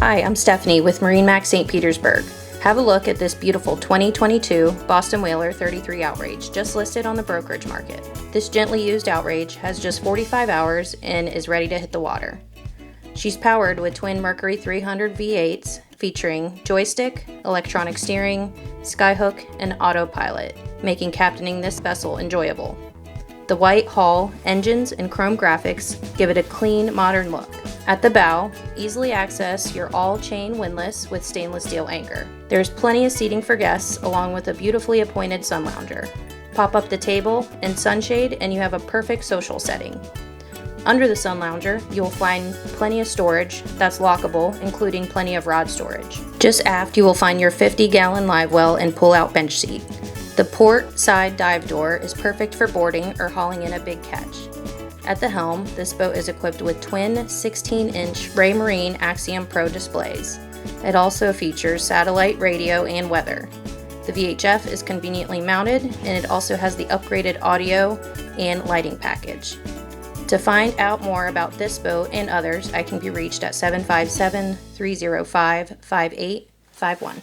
Hi, I'm Stephanie with MarineMax St. Petersburg. Have a look at this beautiful 2022 Boston Whaler 33 Outrage, just listed on the brokerage market. This gently used Outrage has just 45 hours and is ready to hit the water. She's powered with twin Mercury 300 V8s featuring joystick, electronic steering, skyhook, and autopilot, making captaining this vessel enjoyable. The white hull, engines, and chrome graphics give it a clean, modern look. At the bow, easily access your all-chain windlass with stainless steel anchor. There's plenty of seating for guests, along with a beautifully appointed sun lounger. Pop up the table and sunshade and you have a perfect social setting. Under the sun lounger, you'll find plenty of storage that's lockable, including plenty of rod storage. Just aft, you will find your 50-gallon live well and pull-out bench seat. The port side dive door is perfect for boarding or hauling in a big catch. At the helm, this boat is equipped with twin 16-inch Raymarine Axiom Pro displays. It also features satellite radio and weather. The VHF is conveniently mounted, and it also has the upgraded audio and lighting package. To find out more about this boat and others, I can be reached at 757-305-5851.